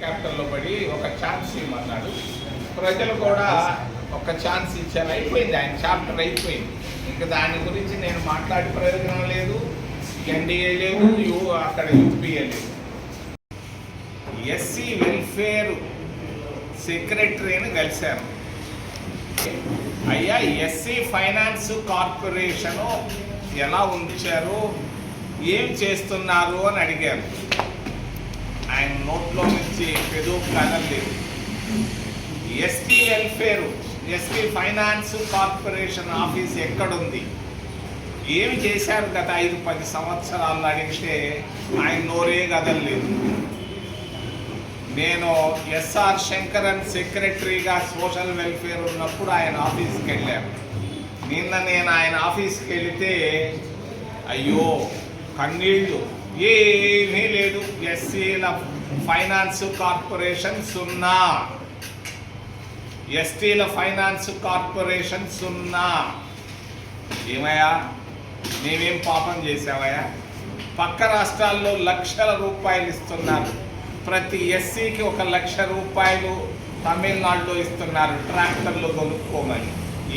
క్యాపిటల్లో పడి ఒక ఛాన్స్ ఇవ్వమన్నాడు. ప్రజలు కూడా ఒక ఛాన్స్ ఇచ్చారు. అయిపోయింది, ఆయన చాప్టర్ అయిపోయింది. ఇంకా దాని గురించి నేను మాట్లాడే ప్రయోజనం లేదు. ఎన్డీఏ లేదు, అక్కడ యూపీఏ లేదు. ఎస్సీ వెల్ఫేర్ సెక్రటరీని కలిశాను. అయ్యా, ఎస్సీ ఫైనాన్స్ కార్పొరేషను ఎలా ఉంచారు, ఏం చేస్తున్నారు అని అడిగారు. ఆయన నోట్లో నుంచి పెదవు కదలేదు. ST welfare, ST finance corporation office ఎక్కడుంది, ఏమి చేశారు గత 5-10 సంవత్సరాలు అడిగితే ఆయన నోరే కదలలేదు. నేను ఎస్ఆర్ శంకరన్ సెక్రటరీగా సోషల్ వెల్ఫేర్ ఉన్నప్పుడు ఆయన ఆఫీస్కి వెళ్ళాను. నిన్న నేను ఆయన ఆఫీస్కి వెళితే అయ్యో కన్నీళ్ళు, ఏమీ లేదు. ఎస్సీల ఫైనాన్స్ కార్పొరేషన్ 0, ఎస్టీల ఫైనాన్స్ కార్పొరేషన్ 0. ఏమయ్యా, మేమేం పాపం చేసావయ్యా? పక్క రాష్ట్రాల్లో లక్షల రూపాయలు ఇస్తున్నారు. ప్రతి ఎస్సీకి 1 లక్ష రూపాయలు తమిళనాడులో ఇస్తున్నారు ట్రాక్టర్లు కొనుక్కోమని.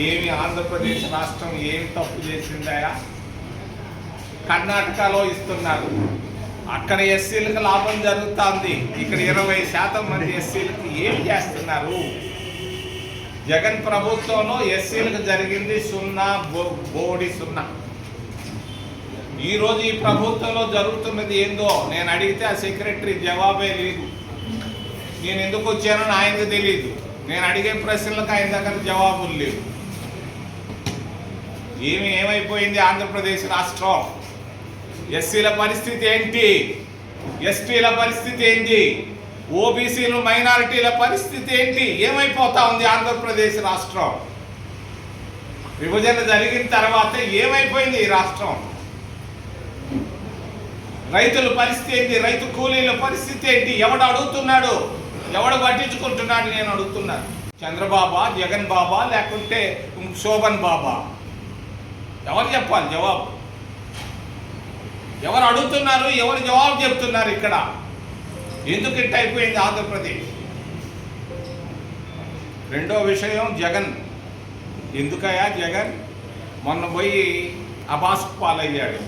ఏమి ఆంధ్రప్రదేశ్ రాష్ట్రం ఏమి తప్పు చేసిందయా? కర్ణాటకలో ఇస్తున్నారు, అక్కడ ఎస్సీలకు లాభం జరుగుతుంది. ఇక్కడ 20% మంది ఎస్సీలకు ఏమి చేస్తున్నారు? జగన్ ప్రభుత్వంలో ఎస్సీలకు జరిగింది 0, బోడి 0. ఈరోజు ఈ ప్రభుత్వంలో జరుగుతున్నది ఏందో నేను అడిగితే ఆ సెక్రటరీ జవాబే లేదు. నేను ఎందుకు వచ్చానని ఆయనకు తెలియదు. నేను అడిగే ప్రశ్నలకు ఆయన దగ్గర జవాబులు లేవు. ఏమైపోయింది ఆంధ్రప్రదేశ్ రాష్ట్రం? ఎస్సీల పరిస్థితి ఏంటి? ఎస్టీల పరిస్థితి ఏంటి? ఓబీసీలు మైనారిటీల పరిస్థితి ఏంటి? ఏమైపోతా ఉంది ఆంధ్రప్రదేశ్ రాష్ట్రం? విభజన జరిగిన తర్వాత ఏమైపోయింది ఈ రాష్ట్రం? రైతుల పరిస్థితి ఏంటి? రైతు కూలీల పరిస్థితి ఏంటి? ఎవడు అడుగుతున్నాడు? ఎవడు పట్టించుకుంటున్నాడు? నేను అడుగుతున్నాను. చంద్రబాబా, జగన్ బాబా, లేకుంటే శోభన్ బాబా? ఎవరు చెప్పాలి జవాబు? ఎవరు అడుగుతున్నారు? ఎవరు జవాబు చెప్తున్నారు? ఇక్కడ ఎందుకు ఇట్ట అయిపోయింది ఆంధ్రప్రదేశ్? రెండో విషయం జగన్. ఎందుకయ్యా జగన్ మొన్న పోయి అబాస్కు పాలయ్యాడు?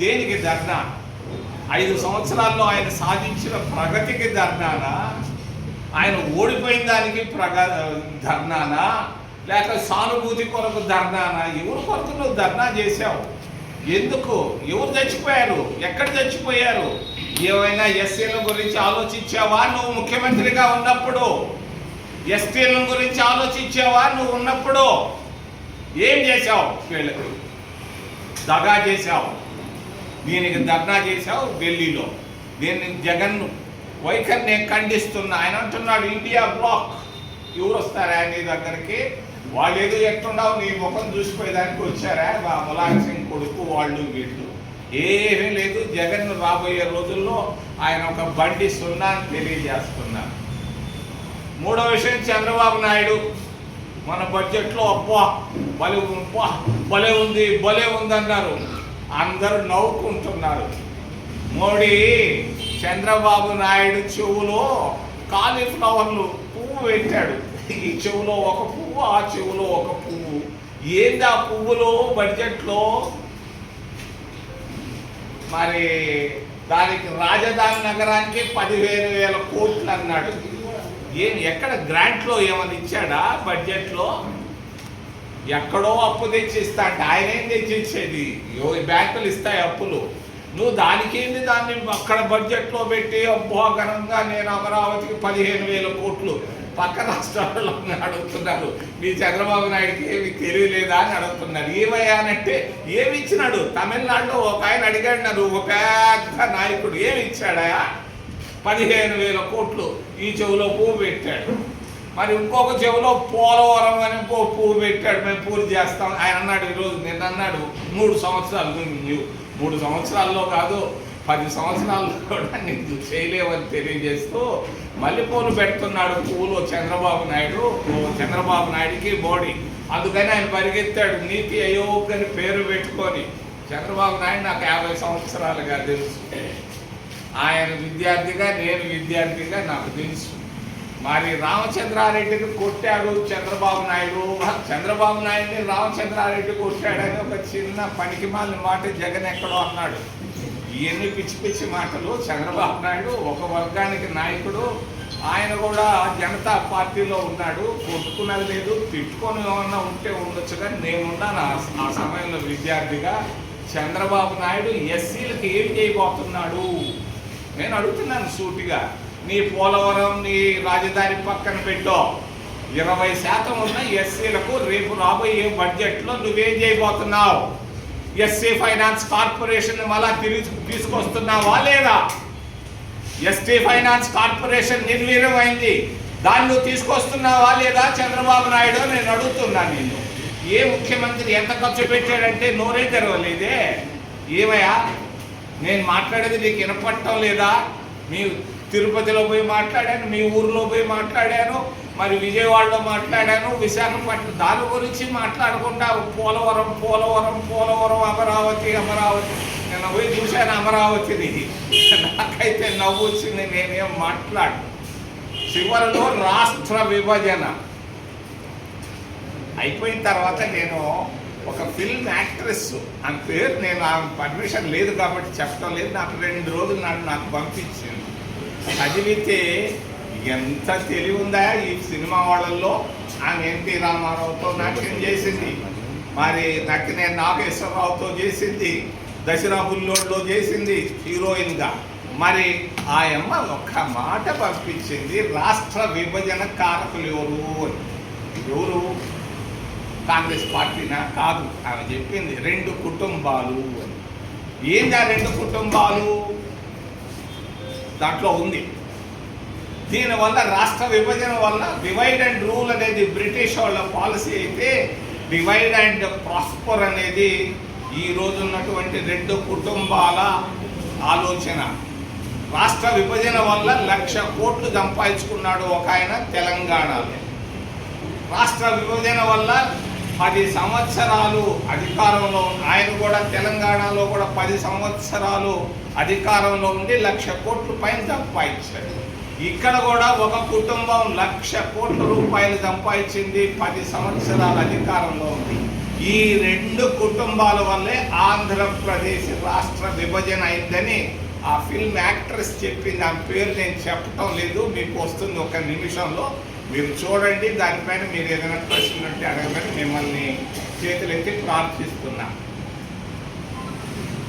దేనికి ధర్నా? 5 సంవత్సరాల్లో ఆయన సాధించిన ప్రగతికి ధర్నానా? ఆయన ఓడిపోయిన దానికి ధర్నానా? లేక సానుభూతి కొరకు ధర్నానా? ఎవరు కొరకు నువ్వు ధర్నా చేశావు? ఎందుకు? ఎవరు చచ్చిపోయారు? ఎక్కడ చచ్చిపోయారు? ఏమైనా ఎస్సీల గురించి ఆలోచించావా నువ్వు ముఖ్యమంత్రిగా ఉన్నప్పుడు? ఎస్టీల గురించి ఆలోచించావా నువ్వు ఉన్నప్పుడు? ఏం చేశావు? వీళ్ళకి దగా చేశావు, దీనికి ధర్నా చేశావు ఢిల్లీలో. దీన్ని జగన్ వైఖరి నేను ఖండిస్తున్నా. ఆయన అంటున్నాడు ఇండియా బ్లాక్. ఎవరు వస్తారా నీ దగ్గరికి? వాళ్ళు ఏదో ఎట్టుండవు, నీ ముఖం చూసిపోయేదానికి వచ్చారా? ములాయం సింగ్ కొడుకు వాళ్ళు వీళ్ళు. ఏమీ లేదు. జగన్ రాబోయే రోజుల్లో ఆయన ఒక బండి 0 అని తెలియజేస్తున్నారు. మూడో విషయం చంద్రబాబు నాయుడు మన బడ్జెట్లో అబ్బా భలే ఉంది అన్నారు. అందరూ నవ్వుకుంటున్నారు. మోడీ చంద్రబాబు నాయుడు చెవులో కాలీఫ్లవర్లు పువ్వు పెట్టాడు. ఈ చెవులో ఒక పువ్వు, ఆ చెవులో ఒక పువ్వు. ఏంది ఆ పువ్వులో బడ్జెట్లో? మరి దానికి రాజధాని నగరానికి 15,000 కోట్లు అన్నాడు. ఎక్కడ గ్రాంట్లో ఏమైనా ఇచ్చాడా? బడ్జెట్లో ఎక్కడో అప్పు తెచ్చిస్తా అంటే ఆయన ఏం తెచ్చిచ్చేది? బ్యాంకులు ఇస్తాయి అప్పులు. నువ్వు దానికేంది? దాన్ని అక్కడ బడ్జెట్లో పెట్టి అబ్బో ఘనంగా నేను అమరావతికి 15,000 కోట్లు పక్క రాష్ట్రాల్లో అడుగుతున్నారు. మీ చంద్రబాబు నాయుడికి ఏమి తెలియలేదా అని అడుగుతున్నారు. ఏమయ్యానంటే ఏమి ఇచ్చినాడు? తమిళనాడులో ఒక ఆయన అడిగాడు నన్ను, ఒక పెద్ద నాయకుడు. ఏమి ఇచ్చాడా? 15,000 కోట్లు ఈ చెవులో పువ్వు పెట్టాడు. మరి ఇంకొక చెవులో పోలవరం అని పువ్వు పెట్టాడు. మేము పూర్తి చేస్తాం ఆయన అన్నాడు. ఈరోజు నిన్న అన్నాడు 3 సంవత్సరాలు. 3 సంవత్సరాల్లో కాదు 10 సంవత్సరాల్లో కూడా నీకు చేయలేవని తెలియజేస్తూ మల్లెపూలు పెడుతున్నాడు పువ్వులో చంద్రబాబు నాయుడికి మోడీ. అందుకని ఆయన పరిగెత్తాడు. నీతి ఆయోగ్ అని పేరు పెట్టుకొని. చంద్రబాబు నాయుడు నాకు 50 సంవత్సరాలుగా తెలుసు. ఆయన విద్యార్థిగా, నేను విద్యార్థిగా నాకు తెలుసు. మరి రామచంద్రారెడ్డిని కొట్టాడు చంద్రబాబు నాయుడు, చంద్రబాబు నాయుడిని రామచంద్రారెడ్డి కొట్టాడని ఒక చిన్న పనికిమాలిన మాట జగన్ ఎక్కడో అన్నాడు. ఇవన్నీ పిచ్చి పిచ్చి మాటలు. చంద్రబాబు నాయుడు ఒక వర్గానికి నాయకుడు, ఆయన కూడా జనతా పార్టీలో ఉన్నాడు. కొట్టుకున్నది లేదు, తిట్టుకొని ఏమన్నా ఉంటే ఉండొచ్చు, కానీ నేనున్నాను ఆ సమయంలో విద్యార్థిగా. చంద్రబాబు నాయుడు ఎస్సీలకు ఏం చేయబోతున్నాడు నేను అడుగుతున్నాను సూటిగా. నీ పోలవరం, నీ రాజధాని పక్కన పెట్టో, 20% ఉన్న ఎస్సీలకు రేపు రాబోయే బడ్జెట్లో నువ్వేం చేయబోతున్నావు? ఎస్సీ ఫైనాన్స్ కార్పొరేషన్ మళ్ళా తిరిగి తీసుకొస్తున్నావా లేదా? ఎస్టీ ఫైనాన్స్ కార్పొరేషన్ నిర్వీర్యమైంది, దాన్ని నువ్వు తీసుకొస్తున్నావా లేదా చంద్రబాబు నాయుడు? నేను అడుగుతున్నాను నిన్ను. ఏ ముఖ్యమంత్రి ఎంత ఖర్చు పెట్టాడంటే నోరే తెరవలేదే. ఏమయ్యా, నేను మాట్లాడేది నీకు వినపడటం లేదా? మీ తిరుపతిలో పోయి మాట్లాడాను, మీ ఊరిలో పోయి మాట్లాడాను, మరి విజయవాడలో మాట్లాడాను, విశాఖపట్నం. దాని గురించి మాట్లాడకుండా పోలవరం పోలవరం పోలవరం, అమరావతి అమరావతి. నేను పోయి చూశాను అమరావతిని, నాకైతే నవ్వు వచ్చింది. నేనేం మాట్లాడు. చివరిలో రాష్ట్ర విభజన అయిపోయిన తర్వాత నేను ఒక ఫిల్మ్ యాక్ట్రెస్ అని పేరు, నేను ఆ పర్మిషన్ లేదు కాబట్టి చెప్పడం లేదు, నాకు 2 రోజులు నాకు పంపించింది. చదివితే ఎంత తెలివి ఉందా ఈ సినిమా వాళ్ళల్లో. ఆమె ఎన్టీ రామారావుతో నాట్యం చేసింది, మరి నక్కినేని నాగేశ్వరరావుతో చేసింది, దసరా బుల్లోడ్లో చేసింది హీరోయిన్గా. మరి ఆ అమ్మ ఒక్క మాట పంపించింది, రాష్ట్ర విభజన కారకులు ఎవరు? ఎవరు? కాంగ్రెస్ పార్టీనా? కాదు. ఆమె చెప్పింది 2 కుటుంబాలు అని. ఏంది ఆ 2 కుటుంబాలు? దాంట్లో ఉంది. దీనివల్ల రాష్ట్ర విభజన వల్ల డివైడ్ అండ్ రూల్ అనేది బ్రిటిష్ వాళ్ళ పాలసీ అయితే, డివైడ్ అండ్ ప్రాస్పర్ అనేది ఈ రోజు ఉన్నటువంటి 2 కుటుంబాల ఆలోచన. రాష్ట్ర విభజన వల్ల 1,00,000 కోట్లు సంపాదించుకున్నాడు ఒక ఆయన తెలంగాణలో. రాష్ట్ర విభజన వల్ల 10 సంవత్సరాలు అధికారంలో, ఆయన కూడా తెలంగాణలో కూడా 10 సంవత్సరాలు అధికారంలో ఉండి 1,00,000 కోట్ల పైన సంపాదించాడు. ఇక్కడ కూడా ఒక కుటుంబం 1,00,000 కోట్ల రూపాయలు సంపాదించింది, 10 సంవత్సరాలు అధికారంలో ఉంది. ఈ 2 కుటుంబాల వల్లే ఆంధ్రప్రదేశ్ రాష్ట్ర విభజన అయిందని ఆ ఫిల్మ్ యాక్ట్రెస్ చెప్పింది. ఆ పేరు నేను చెప్పటం లేదు, మీకు వస్తుంది ఒక నిమిషంలో, మీరు చూడండి. దానిపైన మీరు ఏదైనా ప్రశ్నలు ఉంటే అడగమని మిమ్మల్ని చేతులెత్తి ప్రార్థిస్తున్నా.